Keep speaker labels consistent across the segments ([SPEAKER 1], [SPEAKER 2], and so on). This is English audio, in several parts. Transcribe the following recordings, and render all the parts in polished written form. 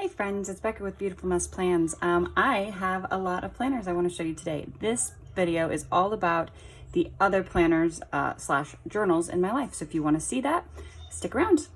[SPEAKER 1] Hey friends, it's Becca with Beautiful Mess Plans. I have a lot of planners I want to show you today. This video is all about the other planners slash journals in my life. So if you want to see that, stick around.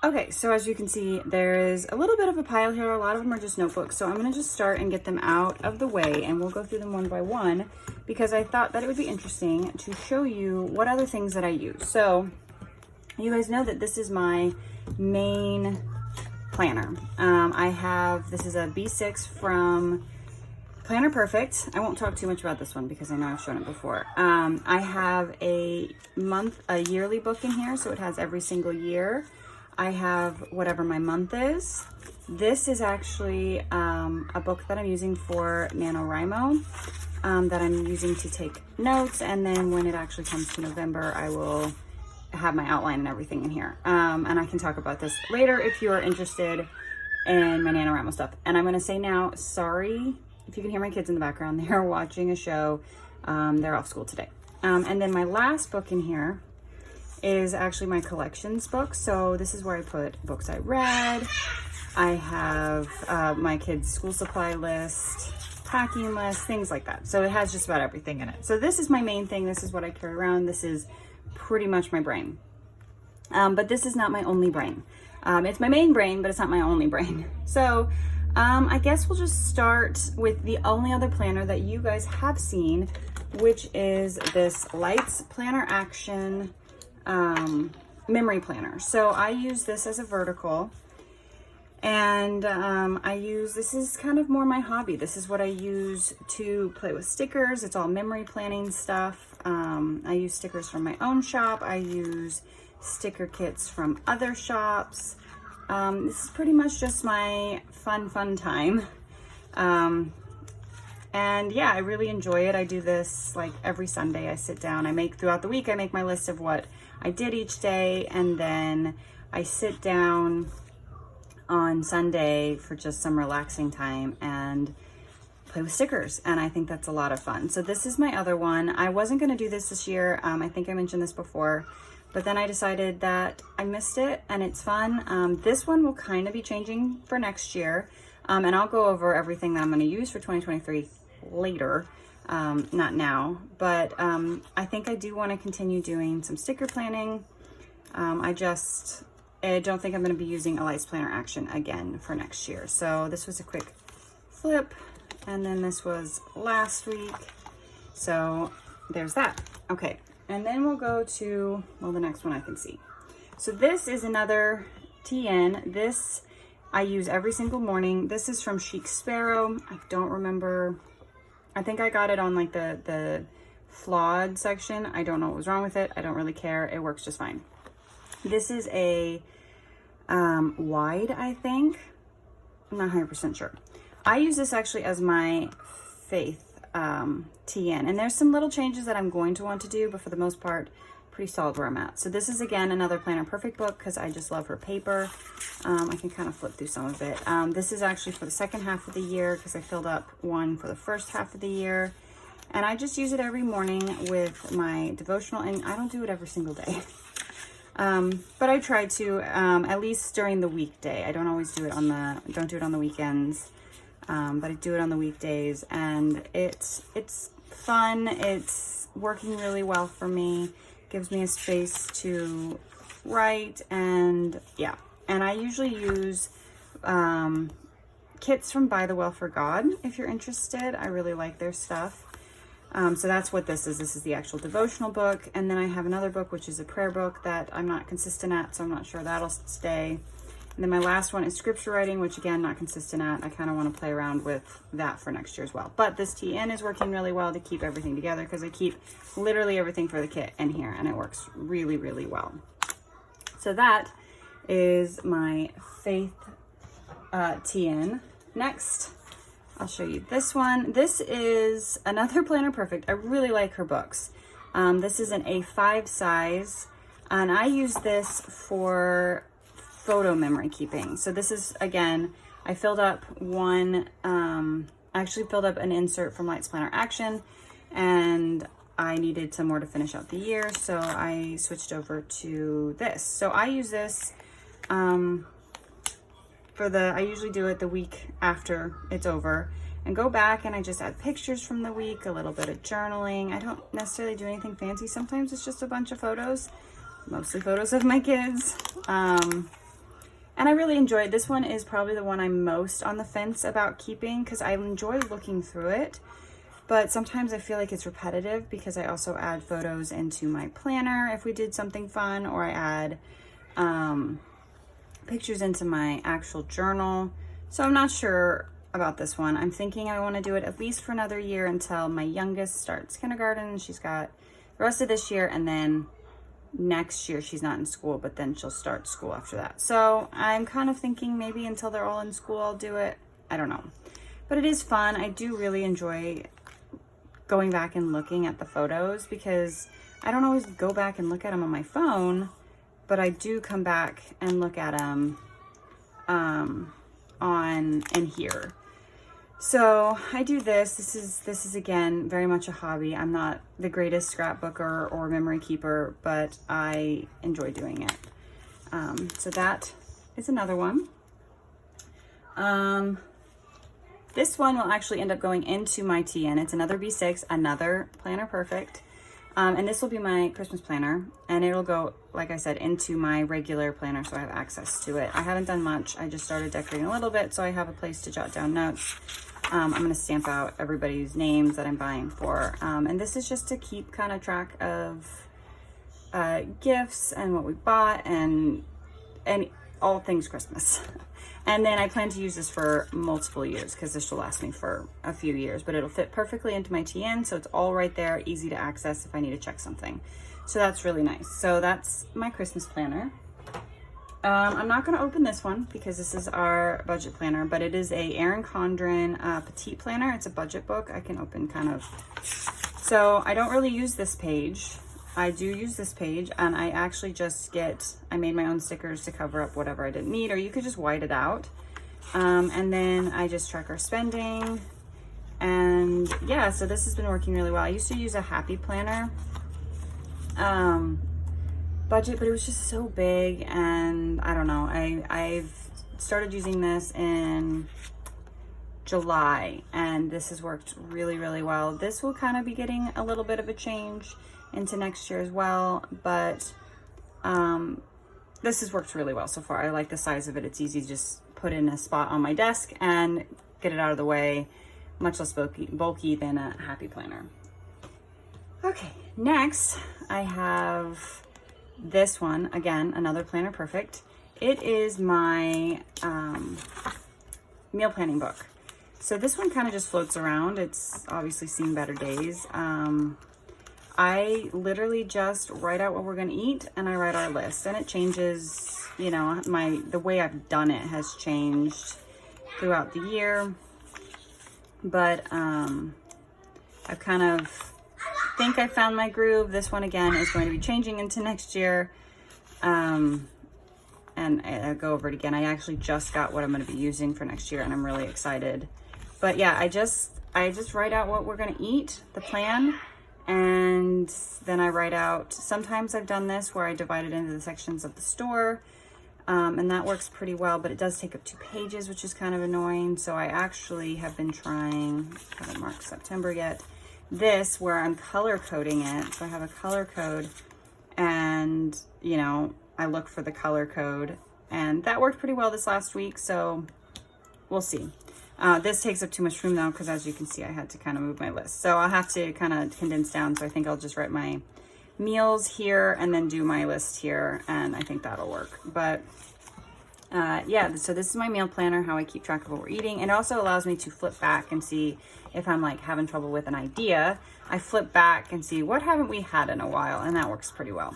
[SPEAKER 1] Okay, so as you can see, there is a little bit of a pile here. A lot of them are just notebooks. So I'm going to just start and get them out of the way, and we'll go through them one by one because I thought that it would be interesting to show you what other things that I use. So you guys know that this is my main planner. This is a B6 from Planner Perfect. I won't talk too much about this one because I know I've shown it before. I have a yearly book in here, so it has every single year. I have whatever my month is. This is actually a book that I'm using for NaNoWriMo that I'm using to take notes. And then when it actually comes to November, I will have my outline and everything in here. And I can talk about this later if you are interested in my NaNoWriMo stuff. And I'm gonna say now, sorry if you can hear my kids in the background. They're watching a show. They're off school today. And then my last book in here is actually my collections book. So this is where I put books I read. I have my kids' school supply list, packing list, things like that. So it has just about everything in it. So this is my main thing. This is what I carry around. This is pretty much my brain. But this is not my only brain. It's my main brain, but it's not my only brain. So I guess we'll just start with the only other planner that you guys have seen, which is this Lights Planner Action memory planner. So I use this as a vertical, and this is kind of more my hobby. This is what I use to play with stickers. It's all memory planning stuff. I use stickers from my own shop. I use sticker kits from other shops. This is pretty much just my fun time. And yeah, I really enjoy it. I do this like every Sunday. I sit down, throughout the week, I make my list of what I did each day, and then I sit down on Sunday for just some relaxing time and play with stickers. And I think that's a lot of fun. So this is my other one. I wasn't going to do this year. I think I mentioned this before, but then I decided that I missed it and it's fun. This one will kind of be changing for next year. And I'll go over everything that I'm going to use for 2023 later, not now, but I think I do want to continue doing some sticker planning. I don't think I'm going to be using a Lights Planner Action again for next year. So this was a quick flip, and then this was last week. So there's that. Okay, and then we'll go to, well, the next one I can see. So this is another TN. This I use every single morning. This is from Chic Sparrow. I don't remember. I think I got it on like the flawed section. I don't know what was wrong with it. I don't really care. It works just fine. This is a wide, I think. I'm not 100% sure. I use this actually as my Faith TN. And there's some little changes that I'm going to want to do, but for the most part, pretty solid where I'm at. So this is again another Planner Perfect book because I just love her paper. I can kind of flip through some of it. This is actually for the second half of the year because I filled up one for the first half of the year, and I just use it every morning with my devotional, and I don't do it every single day. But I try to, at least during the weekday. I don't always do it don't do it on the weekends, but I do it on the weekdays, and it's fun. It's working really well for me. Gives me a space to write, and yeah. And I usually use kits from By the Well for God if you're interested. I really like their stuff. So that's what this is. This is the actual devotional book. And then I have another book, which is a prayer book that I'm not consistent at, so I'm not sure that'll stay. And then my last one is scripture writing, which again, not consistent at. I kind of want to play around with that for next year as well. But this TN is working really well to keep everything together because I keep literally everything for the kit in here, and it works really, really well. So that is my Faith TN. Next, I'll show you this one. This is another Planner Perfect. I really like her books. This is an A5 size, and I use this for photo memory keeping. So this is, again, I filled up one, I actually filled up an insert from Lights Planner Action, and I needed some more to finish out the year, so I switched over to this. So I use this I usually do it the week after it's over and go back and I just add pictures from the week, a little bit of journaling. I don't necessarily do anything fancy. Sometimes it's just a bunch of photos, mostly photos of my kids. And I really enjoy it. This one is probably the one I'm most on the fence about keeping because I enjoy looking through it. But sometimes I feel like it's repetitive because I also add photos into my planner if we did something fun, or I add pictures into my actual journal. So I'm not sure about this one. I'm thinking I want to do it at least for another year until my youngest starts kindergarten. She's got the rest of this year, and then next year she's not in school, but then she'll start school after that. So I'm kind of thinking maybe until they're all in school I'll do it. I don't know. But it is fun. I do really enjoy going back and looking at the photos because I don't always go back and look at them on my phone, but I do come back and look at them on and here. So I do this. This is again very much a hobby. I'm not the greatest scrapbooker or memory keeper, but I enjoy doing it. So that is another one. This one will actually end up going into my TN. It's another B6, another Planner Perfect. And this will be my Christmas planner, and it'll go, like I said, into my regular planner, so I have access to it. I haven't done much. I just started decorating a little bit, so I have a place to jot down notes. I'm going to stamp out everybody's names that I'm buying for. And this is just to keep kind of track of gifts and what we bought and all things Christmas. And then I plan to use this for multiple years because this will last me for a few years, but it'll fit perfectly into my TN. So it's all right there, easy to access if I need to check something. So that's really nice. So that's my Christmas planner. I'm not going to open this one because this is our budget planner, but it is a Erin Condren petite planner. It's a budget book. I can open kind of. So I don't really use this page. I do use this page, and I actually just I made my own stickers to cover up whatever I didn't need, or you could just white it out. And then I just track our spending. And yeah, so this has been working really well. I used to use a Happy Planner budget, but it was just so big, and I don't know. I've started using this in July, and this has worked really, really well. This will kind of be getting a little bit of a change into next year as well, but this has worked really well so far. I like the size of it. It's easy to just put in a spot on my desk and get it out of the way, much less bulky than a Happy Planner. Okay, next I have this one, again, another Planner Perfect. It is my meal planning book. So this one kind of just floats around. It's obviously seen better days. I literally just write out what we're going to eat, and I write our list, and it changes, you know, the way I've done it has changed throughout the year, but I've kind of think I found my groove. This one again is going to be changing into next year, and I'll go over it again. I actually just got what I'm going to be using for next year, and I'm really excited. But yeah, I just write out what we're going to eat, the plan. And then I write out, sometimes I've done this where I divide it into the sections of the store, and that works pretty well, but it does take up 2 pages, which is kind of annoying. So I actually have been trying, I haven't marked September yet, this where I'm color coding it. So I have a color code, and you know, I look for the color code, and that worked pretty well this last week, so we'll see. This takes up too much room though, because as you can see, I had to kind of move my list. So I'll have to kind of condense down. So I think I'll just write my meals here and then do my list here. And I think that'll work. But yeah, so this is my meal planner, how I keep track of what we're eating. It also allows me to flip back and see if I'm like having trouble with an idea. I flip back and see what haven't we had in a while, and that works pretty well.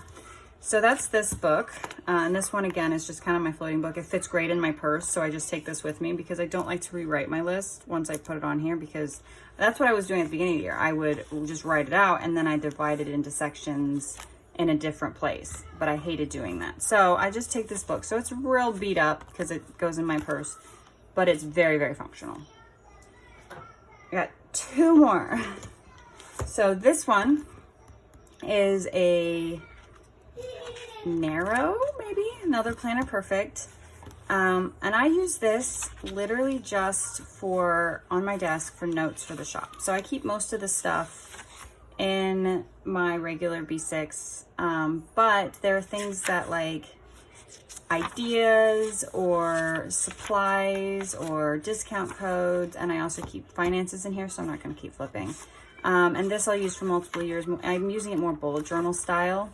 [SPEAKER 1] So that's this book, and this one again is just kind of my floating book. It fits great in my purse, so I just take this with me because I don't like to rewrite my list once I put it on here, because that's what I was doing at the beginning of the year. I would just write it out and then I divided it into sections in a different place, but I hated doing that. So I just take this book. So it's real beat up because it goes in my purse, but it's very, very functional. I got 2 more. So this one is a Narrow, maybe, another Planner Perfect. And I use this literally just for on my desk for notes for the shop. So I keep most of the stuff in my regular B6, but there are things that like ideas or supplies or discount codes, and I also keep finances in here, so I'm not going to keep flipping. And this I'll use for multiple years. I'm using it more bullet journal style.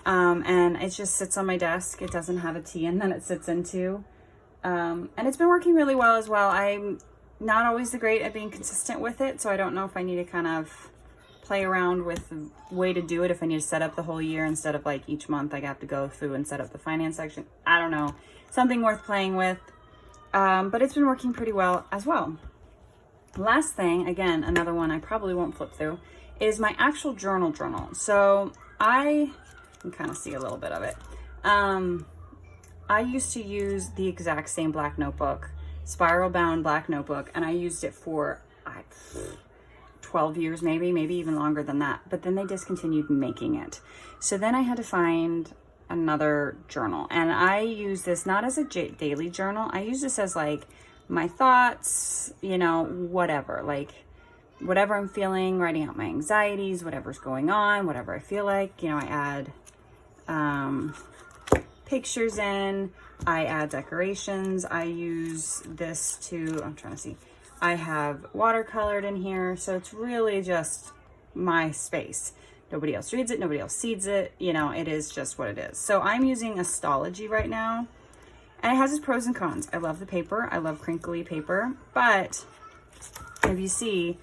[SPEAKER 1] And it just sits on my desk. It doesn't have a T in that it sits into. And it's been working really well as well. I'm not always the great at being consistent with it, so I don't know if I need to kind of play around with the way to do it, if I need to set up the whole year instead of like each month I have to go through and set up the finance section. I don't know. Something worth playing with. But it's been working pretty well as well. Last thing, again, another one I probably won't flip through, is my actual journal. So I can kind of see a little bit of it. I used to use the exact same black notebook, spiral bound black notebook, and I used it for 12 years, maybe even longer than that. But then they discontinued making it. So then I had to find another journal, and I use this not as a daily journal. I use this as like my thoughts, you know, whatever, like whatever I'm feeling, writing out my anxieties, whatever's going on, whatever I feel like, you know, I add pictures in, I add decorations. I use this to, I'm trying to see, I have watercolored in here, so it's really just my space. Nobody else reads it, nobody else sees it, you know, it is just what it is. So I'm using Astology right now, and it has its pros and cons. I love the paper, I love crinkly paper, but if you see,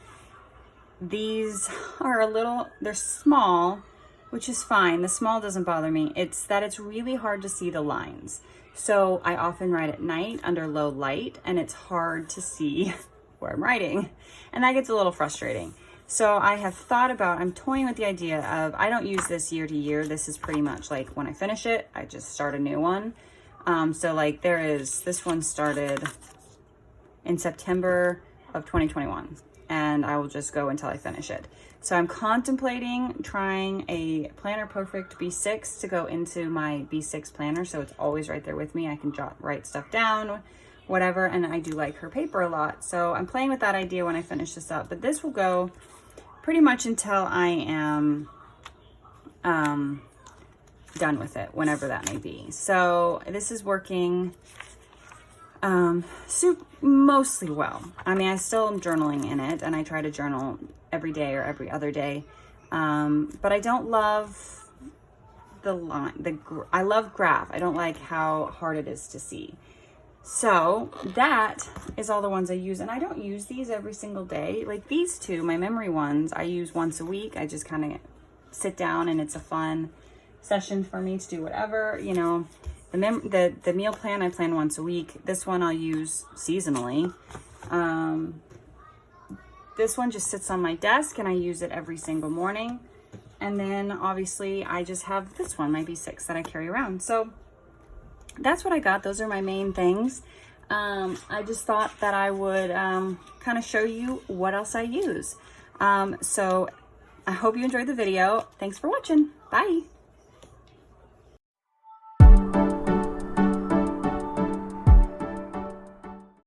[SPEAKER 1] these are a little, they're small, which is fine. The small doesn't bother me. It's that it's really hard to see the lines. So I often write at night under low light, and it's hard to see where I'm writing. And that gets a little frustrating. So I have thought about, I'm toying with the idea of, I don't use this year to year. This is pretty much like when I finish it, I just start a new one. So like this one started in September of 2021. And I will just go until I finish it. So I'm contemplating trying a Planner Perfect B6 to go into my B6 planner, so it's always right there with me. I can write stuff down, whatever, and I do like her paper a lot. So I'm playing with that idea when I finish this up, but this will go pretty much until I am done with it, whenever that may be. So this is working mostly well. I mean, I still am journaling in it, and I try to journal every day or every other day. But I don't love the line, I love graph. I don't like how hard it is to see. So that is all the ones I use, and I don't use these every single day. Like these two, my memory ones, I use once a week. I just kind of sit down, and it's a fun session for me to do whatever, you know. The meal plan I plan once a week. This one I'll use seasonally. This one just sits on my desk, and I use it every single morning. And then obviously I just have this one, my B6, that I carry around. So that's what I got. Those are my main things. I just thought that I would kind of show you what else I use. So I hope you enjoyed the video. Thanks for watching. Bye.